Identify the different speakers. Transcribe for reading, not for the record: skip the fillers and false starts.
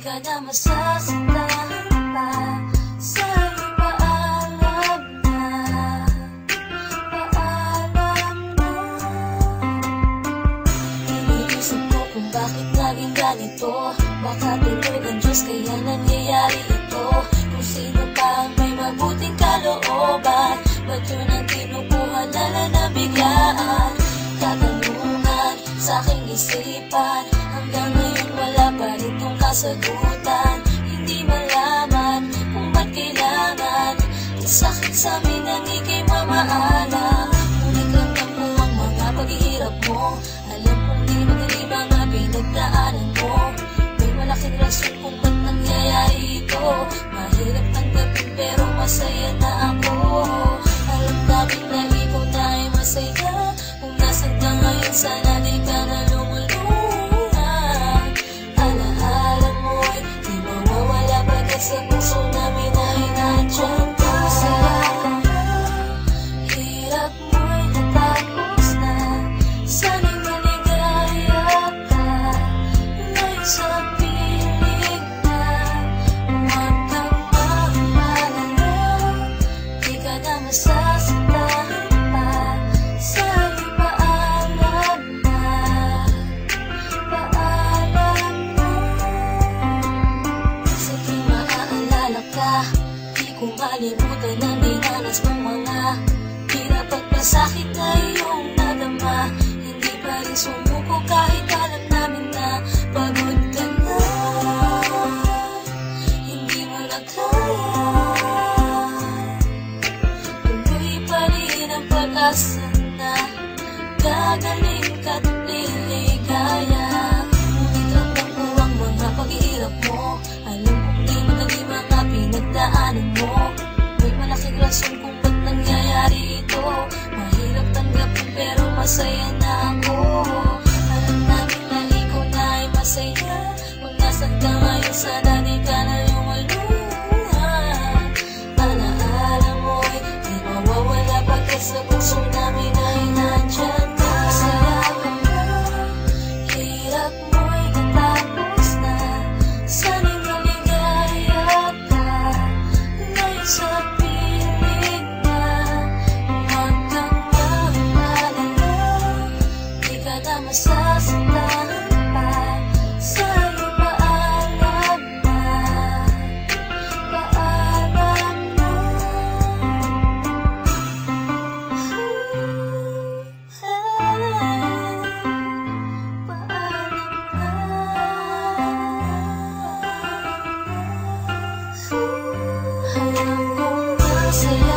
Speaker 1: ka na masasaktan pa. Sa'yo paalam na, paalam na. Iniisip ko kung bakit naging ganito. Baka tulog ang Diyos kaya nangyayari ito. Kung sino pa ang may mabuting kalooban, ba't yun ang kinukuha dala na biglaan? Katanungan sa aking isipan, hanggang ngayon wala pa rin tong kasagutan. Hindi malaman kung ba't kailangan sakit sa amin ang ikay mamaalam. Ngunit ramdam ko ang mga paghihirap mo. Alam kong di madali mga pinagdaanan mo. May malaking rason kung ba't nangyayari ito. Mahirap tanggapin pero masaya na ako. Alam namin na ikaw na ay masaya. Kung nasan ka ngayon sana di ka na lumulungan. Alaala mo'y di mawawala bagay sa puso namin ay nandiyan ka. Masaya ka na, hirap mo'y natapos na. Sana'y maligaya ka, ngayon sa piling na. Huwag kang mag-alala, di ka na masasaktan pa. Sa'yo paalam na, paalam na. Sige maaalala ka, di ko malimutan ang dinanas mong mga hirap at masakit na iyong nadama. Hindi pa rin sumuko kahit alam namin na pagod ka na. Hindi mo na kaya, tuloy pa rin ang pag-asa na gagaling ka't liligaya. Ngunit ramdam ko ang mga paghihirap mo. Alam kong di madali mga pinagdaanan mo. May malaking rason kung ba't nangyayari ito. Mahirap tanggapin pero masaya na ako. Alam namin na ikaw na ay masaya. Kung nasan ka ngayon sana di ka na lumulungan. Alaala mo'y di mawawala pagkat sa puso namin ay nandiyan ka. Masaya ka na, hirap mo'y natapos na. Sana'y maligaya ka, ngayon sa piling na. Huwag kang mag-alala, di ka na masasaktan pa. Sa'yo paalam na, paalam na. Paalam na. Hayaan kong masaya